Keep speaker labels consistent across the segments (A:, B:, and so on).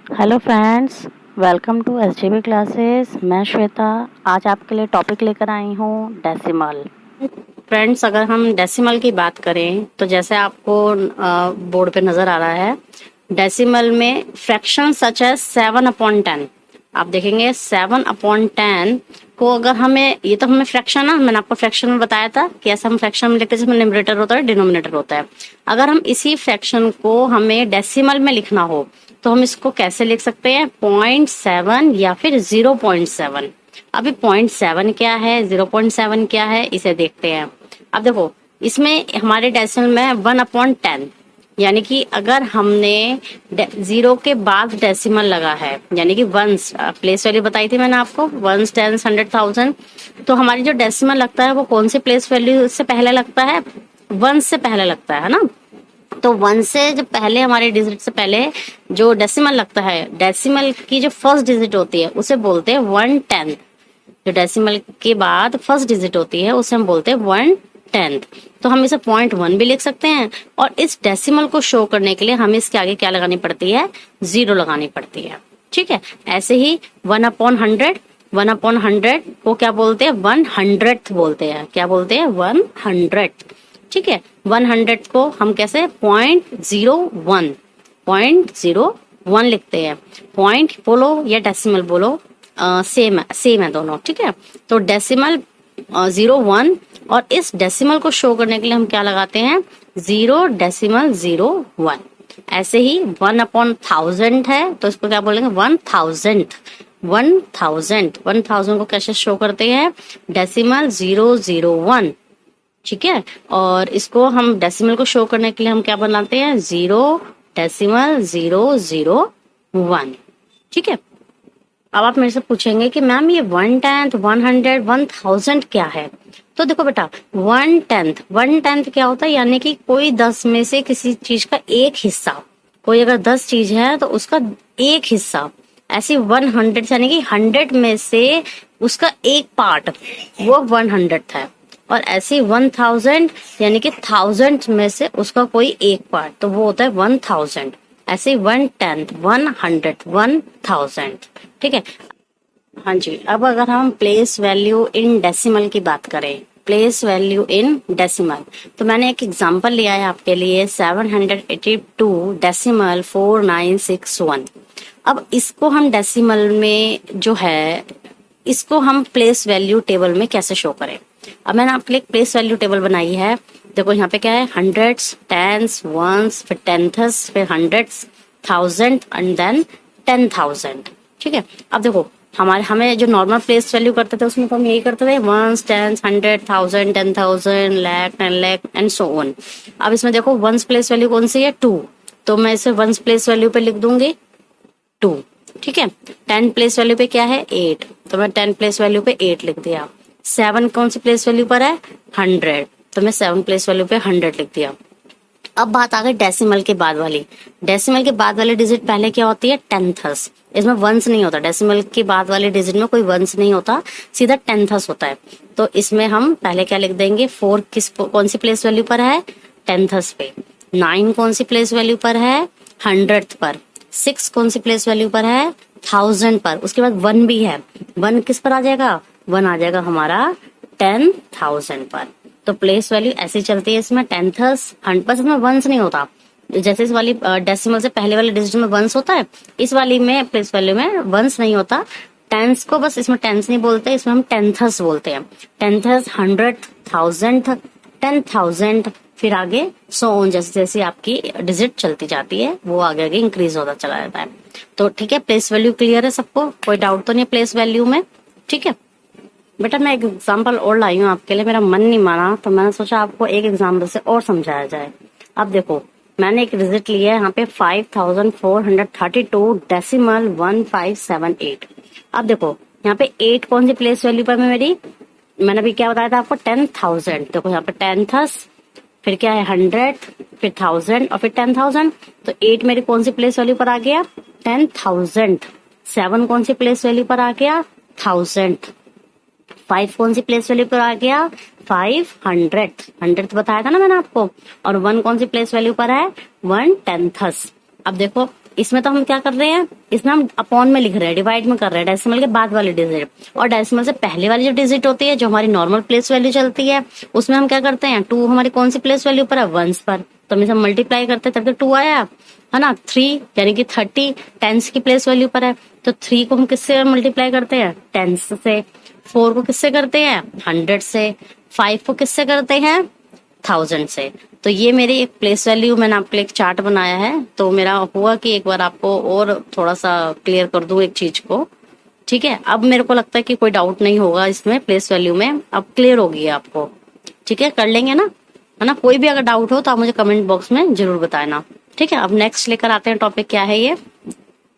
A: Hello friends, welcome to SGB classes. मैं श्वेता आज आपके लिए टॉपिक लेकर आई हूँ डेसिमल। फ्रेंड्स, अगर हम डेसिमल की बात करें तो जैसे आपको बोर्ड पे नज़र आ रहा है, डेसिमल में फ्रैक्शन सच है 7/10। आप देखेंगे 7/10 को अगर हमें, ये तो हमें फ्रैक्शन ना, मैंने आपको फ्रैक्शन में बताया था कि ऐसा हम फ्रैक्शन में लिखते हैं जिसमें न्यूमरेटर होता है डिनोमिनेटर होता है। अगर हम इसी फ्रैक्शन को हमें डेसिमल में लिखना हो तो हम इसको कैसे लिख सकते हैं? 0.7 या फिर 0.7। अभी 0.7 क्या है, 0.7 क्या है, इसे देखते हैं। अब देखो, इसमें हमारे डेसिमल में 1/10, यानी कि अगर हमने जीरो के बाद डेसिमल लगा है, यानी कि वंस, प्लेस वैल्यू बताई थी मैंने आपको, वंस, टेंस, 100,000, तो हमारी जो डेसिमल लगता है वो कौन सी प्लेस वैल्यू से पहले लगता है? वंस से पहले लगता है ना। तो वन से जब पहले, हमारे डिजिट से पहले जो डेसिमल लगता है, डेसिमल की जो फर्स्ट डिजिट होती है उसे बोलते हैं 1/10। जो डेसिमल के बाद फर्स्ट डिजिट होती है उसे हम बोलते हैं 1/10। तो हम इसे 0.1 भी लिख सकते हैं, और इस डेसिमल को शो करने के लिए हमें इसके आगे क्या लगानी पड़ती है? 0 लगानी पड़ती है। ठीक है, ऐसे ही 1/100, 1/100 को क्या बोलते हैं? 100th बोलते हैं। क्या बोलते हैं? 100th। ठीक है, 100 को हम कैसे? 0.01, 0.01 लिखते हैं। पॉइंट बोलो या डेसिमल बोलो, सेम है दोनों। ठीक है, तो डेसिमल 0.1, और इस डेसिमल को शो करने के लिए हम क्या लगाते हैं? 0.01। ऐसे ही 1/1000 है तो इसको क्या बोलेंगे? 1000th। 1000 को कैसे शो करते हैं? डेसिमल 001। ठीक है, और इसको हम डेसिमल को शो करने के लिए हम क्या बनाते हैं? 0.001। ठीक है, अब आप मेरे से पूछेंगे कि मैम ये 1/10, 100, 1000 क्या है? तो देखो बेटा, 1/10 क्या होता है? यानी कि कोई 10 में से किसी चीज का एक हिस्सा। कोई अगर 10 चीज है तो उसका एक हिस्सा। ऐसे 100 यानी कि 100 में से उसका एक पार्ट, वो 100 है। और ऐसे 1000 यानी कि 1000 में से उसका कोई एक पार्ट, तो वो होता है 1000। ऐसे 1/10, 100, 1000। ठीक है, हाँ जी। अब अगर हम प्लेस वैल्यू इन डेसिमल की बात करें, प्लेस वैल्यू इन डेसिमल, तो मैंने एक एग्जांपल लिया है आपके लिए, 782.4961। अब इसको हम डेसिमल में जो है, इसको हम प्लेस वैल्यू टेबल में कैसे शो करें? अब मैंने आपके लिए एक प्लेस वैल्यू टेबल बनाई है। देखो यहाँ पे क्या है? हंड्रेड्स, टेंस, वंस, फिर टेंथस, फिर हंड्रेड्स, 1000 एंड देन 10,000। ठीक है, अब देखो हमें जो नॉर्मल प्लेस वैल्यू करते थे उसमें तो हम यही करते थे, ones, tens, 100, 1000, 10,000, lakh, 10 lakh and so on. अब इसमें देखो वंस प्लेस वैल्यू कौन सी है? 2, तो मैं इसे वंस प्लेस वैल्यू पे लिख दूंगी 2। ठीक है, 10 प्लेस वैल्यू पे क्या है? 8, तो मैं 10 प्लेस वैल्यू पे 8 लिख दिया। 7 कौन सी प्लेस वैल्यू पर है? 100, तो मैं 7 प्लेस वैल्यू पे 100 लिख दिया। अब बात आ गई डेसिमल के बाद वाली। डेसिमल के बाद वाली डिजिट पहले क्या होती है? टेंथस। इसमें वंस नहीं होता, डेसिमल के बाद वाली डिजिट में कोई वंस नहीं होता, सीधा टेंथस होता है। तो इसमें हम पहले क्या लिख देंगे? 4 कौन सी प्लेस वैल्यू पर है? टेंथस पे। 9 कौन सी प्लेस वैल्यू पर है? 100th पर। 6 कौन सी प्लेस वैल्यू पर है? 1000 पर। उसके बाद 1 भी है। 1 किस पर आ जाएगा? 1 आ जाएगा हमारा 10,000 पर। तो प्लेस वैल्यू ऐसी चलती है इसमें, टेंथस, 100 पर। इसमें वंस नहीं होता, जैसे इस वाली डेसिमल से पहले वाले डिजिट में वंस होता है, इस वाली में प्लेस वैल्यू में वंस नहीं होता। टेंस को बस इसमें टेंस नहीं बोलते, इसमें हम टेंथस बोलते हैं। टेंथस, 100, 1000, 10,000, फिर आगे सो ऑन, जैसे जैसे आपकी डिजिट चलती जाती है वो आगे आगे इंक्रीज होता चला जाता है। तो ठीक है, प्लेस वैल्यू क्लियर है सबको? कोई डाउट तो नहीं प्लेस वैल्यू में? ठीक है बेटा, मैं एक एग्जाम्पल और लाई हूँ आपके लिए, मेरा मन नहीं माना तो मैंने सोचा आपको एक एग्जाम्पल से और समझाया जाए। अब देखो, मैंने एक डिजिट लिया है यहाँ पे 5432.1578। अब देखो यहाँ पे 8 कौन सी प्लेस वैल्यू पर है मेरी? मैंने अभी क्या बताया था आपको? 10,000। देखो यहाँ पे टेंथस, फिर क्या है? 100, फिर 1000 और फिर 10,000। तो 8 मेरी कौन सी प्लेस वैल्यू पर आ गया? 10,000। 7 कौन सी प्लेस वैल्यू पर आ गया? 1000। 5 कौन सी प्लेस वैल्यू पर आ गया? 500। 100 बताया था ना मैंने आपको। और 1 कौन सी प्लेस वैल्यू पर है? 1/10। अब देखो इसमें तो हम क्या कर रहे हैं, इसमें हम अपॉन में लिख रहे हैं, डिवाइड में कर रहे हैं डेसिमल के बाद वाली डिजिट, और डेसिमल से पहले वाली जो डिजिट होती है जो हमारी नॉर्मल प्लेस वैल्यू चलती है उसमें हम क्या करते हैं, 2 हमारी कौन सी प्लेस वैल्यू पर है, वंस पर, तो हम इसे मल्टीप्लाई करते हैं तब तो 2 आया है ना। 3 यानी कि 30 टेंस की प्लेस वैल्यू पर है, तो 3 को हम किससे मल्टीप्लाई करते हैं, टेंस से, 4 को किससे करते हैं, 100 से, 5 को किससे करते हैं, 1000 से। तो ये मेरी एक प्लेस वैल्यू, मैंने आपके लिए एक चार्ट बनाया है, तो मेरा हुआ कि एक बार आपको और थोड़ा सा क्लियर कर दूं एक चीज को, ठीक है। अब मेरे को लगता है कि कोई डाउट नहीं होगा इसमें, प्लेस वैल्यू में अब क्लियर होगी आपको, ठीक है, कर लेंगे ना, है ना। कोई भी अगर डाउट हो तो आप मुझे कमेंट बॉक्स में जरूर बताना, ठीक है। अब नेक्स्ट लेकर आते हैं टॉपिक, क्या है ये।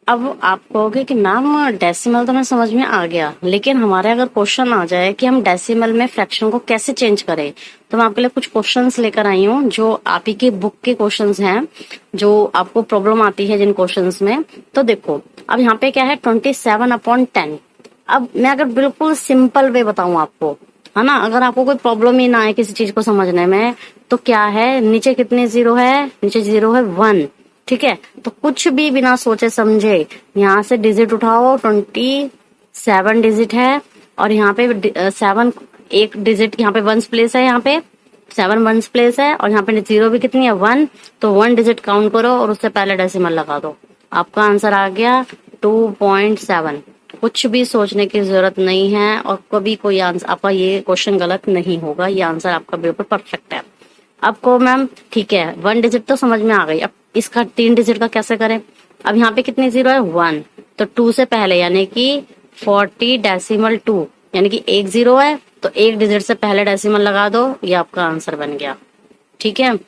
A: अब आप कहोगे कि मैम डेसिमल तो मैं समझ में आ गया, लेकिन हमारे अगर क्वेश्चन आ जाए कि हम डेसिमल में फ्रैक्शन को कैसे चेंज करें, तो मैं आपके लिए कुछ क्वेश्चंस लेकर आई हूँ जो आप ही के बुक के क्वेश्चंस हैं, जो आपको प्रॉब्लम आती है जिन क्वेश्चंस में। तो देखो अब यहाँ पे क्या है, 27/10। अब मैं अगर बिल्कुल सिंपल वे बताऊं आपको, है ना, अगर आपको कोई प्रॉब्लम ही ना है किसी चीज को समझने में, तो क्या है, नीचे कितने जीरो है, नीचे जीरो है 1, ठीक है। तो कुछ भी बिना सोचे समझे यहाँ से डिजिट उठाओ, 27 डिजिट है, और यहाँ पे 7 एक डिजिट, यहाँ पे वंस प्लेस है, यहाँ पे 7 वंस प्लेस है, और यहाँ पे जीरो भी कितनी है, 1, तो 1 डिजिट काउंट करो और उससे पहले डेसिमल लगा दो, आपका आंसर आ गया 2.7। कुछ भी सोचने की जरूरत नहीं है, और कभी कोई आंसर आपका ये क्वेश्चन गलत नहीं होगा, ये आंसर आपका बिल्कुल परफेक्ट है। अब को मैम ठीक है, 1 डिजिट तो समझ में आ गई, अब इसका 3 डिजिट का कैसे करें। अब यहाँ पे कितने जीरो है, 1, तो 2 से पहले यानी कि 40.2, यानी कि 1 जीरो है, तो 1 डिजिट से पहले डेसिमल लगा दो, ये आपका आंसर बन गया, ठीक है।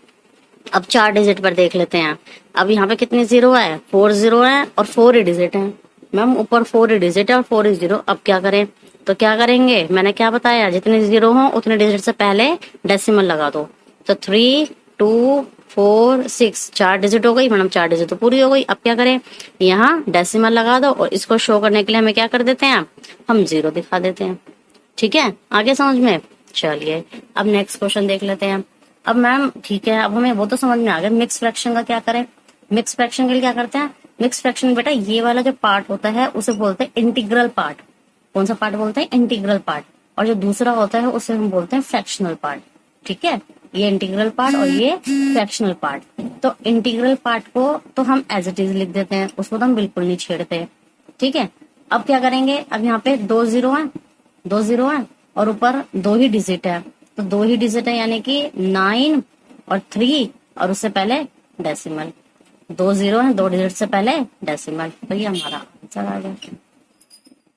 A: अब 4 डिजिट पर देख लेते हैं। अब यहाँ पे कितने जीरो है, 4 जीरो है, और 4 ही डिजिट है मैम, ऊपर 4 ही डिजिट है और 4 ही जीरो। अब क्या करें, तो क्या करेंगे, मैंने क्या बताया, जितने जीरो हो उतने डिजिट से पहले डेसिमल लगा दो, तो 3, 2, 4, 6, 4 डिजिट हो गई मैडम, 4 डिजिट तो पूरी हो गई। अब क्या करें, यहाँ डेसिमल लगा दो, और इसको शो करने के लिए हमें क्या कर देते हैं, हम जीरो दिखा देते हैं, ठीक है। आगे समझ में, चलिए अब नेक्स्ट क्वेश्चन देख लेते हैं। अब मैम ठीक है, अब हमें वो तो समझ में आ गया, मिक्स फ्रैक्शन का क्या करें। मिक्स फ्रैक्शन के लिए क्या करते हैं, मिक्स फ्रैक्शन बेटा ये वाला जो पार्ट होता है उसे बोलते हैं इंटीग्रल पार्ट। कौन सा पार्ट बोलते हैं, इंटीग्रल पार्ट, और जो दूसरा होता है उसे हम बोलते हैं फ्रैक्शनल पार्ट, ठीक है। ये इंटीग्रल पार्ट और ये फ्रैक्शनल पार्ट। तो इंटीग्रल पार्ट को तो हम एज इट इज लिख देते हैं, उसको तो हम बिल्कुल नहीं छेड़ते, ठीक है। अब क्या करेंगे, अब यहाँ पे 2 जीरो है, 2 जीरो है, और ऊपर 2 ही डिजिट है, तो 2 ही डिजिट है यानी कि 9 और 3, और उससे पहले डेसिमल, 2 जीरो है, 2 डिजिट से पहले डेसिमल, तो ये हमारा आंसर आ गया,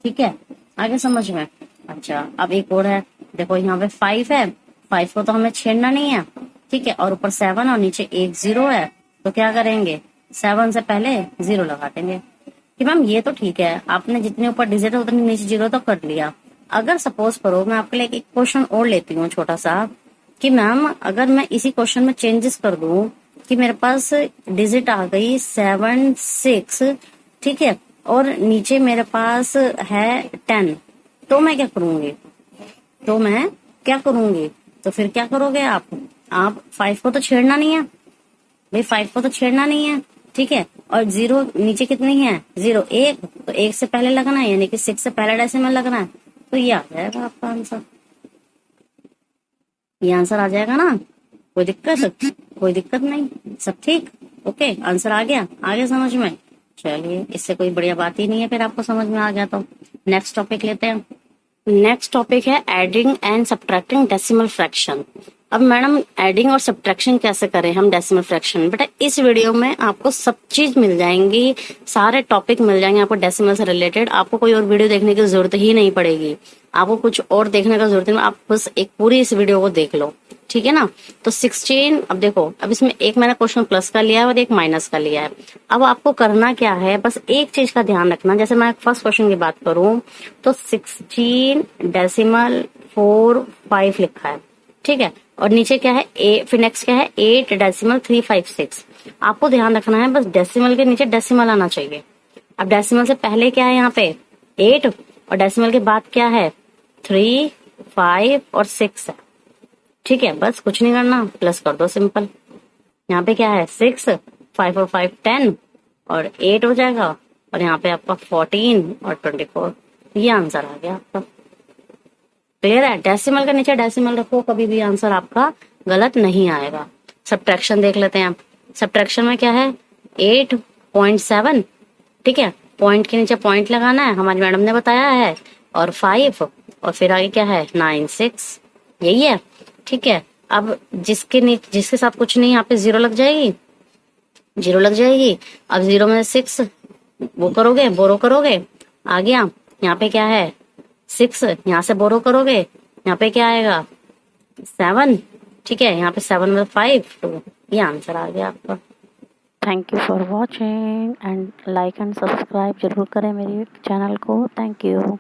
A: ठीक है। आगे समझ में, अच्छा अब एक और है, देखो यहाँ पे 5 है, 5 को तो हमें छेड़ना नहीं है, ठीक है, और ऊपर 7 और नीचे 1 जीरो है, तो क्या करेंगे, 7 से पहले जीरो लगा देंगे। कि मैम ये तो ठीक है, आपने जितने ऊपर डिजिट है उतने नीचे जीरो तो कर लिया। अगर सपोज करो मैं आपके लिए एक क्वेश्चन और लेती हूँ छोटा सा, कि मैम अगर मैं इसी क्वेश्चन में चेंजेस कर दूं कि मेरे पास डिजिट आ गई 7, 6, ठीक है, और नीचे मेरे पास है 10, तो मैं क्या करूंगी, तो मैं क्या करूंगी, तो फिर क्या करोगे आप 5 को तो छेड़ना नहीं है भाई, 5 को तो छेड़ना नहीं है, ठीक है, और जीरो नीचे कितनी है, जीरो 1, तो 1 से पहले लगना है, यानी कि 6 से पहले डेसिमल लगना है, तो ये आ जाएगा आपका आंसर, ये आंसर आ जाएगा ना, कोई दिक्कत, कोई दिक्कत नहीं, सब ठीक, ओके, आंसर आ गया, आगे समझ में, चलिए इससे कोई बढ़िया बात ही नहीं है, फिर आपको समझ में आ गया तो नेक्स्ट टॉपिक लेते हैं। नेक्स्ट टॉपिक है adding and subtracting decimal fraction. अब मैडम एडिंग और सब्ट्रैक्शन कैसे करें हम डेसिमल फ्रैक्शन में, बेटा इस वीडियो में आपको सब चीज मिल जाएंगी, सारे टॉपिक मिल जाएंगे आपको डेसिमल से रिलेटेड, आपको कोई और वीडियो देखने की जरूरत ही नहीं पड़ेगी, आपको कुछ और देखने का जरूरत नहीं, आप बस एक पूरी इस वीडियो को देख लो, ठीक है ना। तो 16, अब देखो अब इसमें एक मैंने क्वेश्चन प्लस का लिया है और एक माइनस का लिया है। अब आपको करना क्या है, बस एक चीज का ध्यान रखना, जैसे मैं फर्स्ट क्वेश्चन की बात करूं तो 16.45 लिखा है, ठीक है, और नीचे क्या है फिर नेक्स्ट क्या है 8.356। आपको ध्यान रखना है बस डेसिमल के नीचे डेसिमल आना चाहिए। अब डेसिमल से पहले क्या है यहाँ पे 8, और डेसिमल के बाद क्या है 3, 5 और 6 है, ठीक है, बस कुछ नहीं करना, प्लस कर दो सिंपल। यहाँ पे क्या है 6, 5 और 5 10, और 8 हो जाएगा, और यहाँ पे आपका 14 और 24, ये आंसर आ गया आपका। क्लियर है? डेसिमल के नीचे डेसिमल रखो, कभी भी आंसर आपका गलत नहीं आएगा। सब्ट्रैक्शन देख लेते हैं। सब्ट्रैक्शन में क्या है, 8.7, ठीक है, पॉइंट के नीचे पॉइंट लगाना है, हमारी मैडम ने बताया है, और 5, और फिर आगे क्या है 9, 6, यही है। ठीक है, अब जिसके साथ कुछ नहीं, यहाँ पे 0 लग जाएगी, 0 लग जाएगी। अब 0 में 6 वो करोगे, बोरो करोगे, आ गया। यहाँ पे क्या है 6, यहाँ से बोरो करोगे, यहाँ पे क्या आएगा 7, ठीक है, यहाँ पे 7 में 5, तो ये आंसर आ गया आपका। Thank you for watching and like and subscribe जरूर करें मेरे चैनल को। Thank you.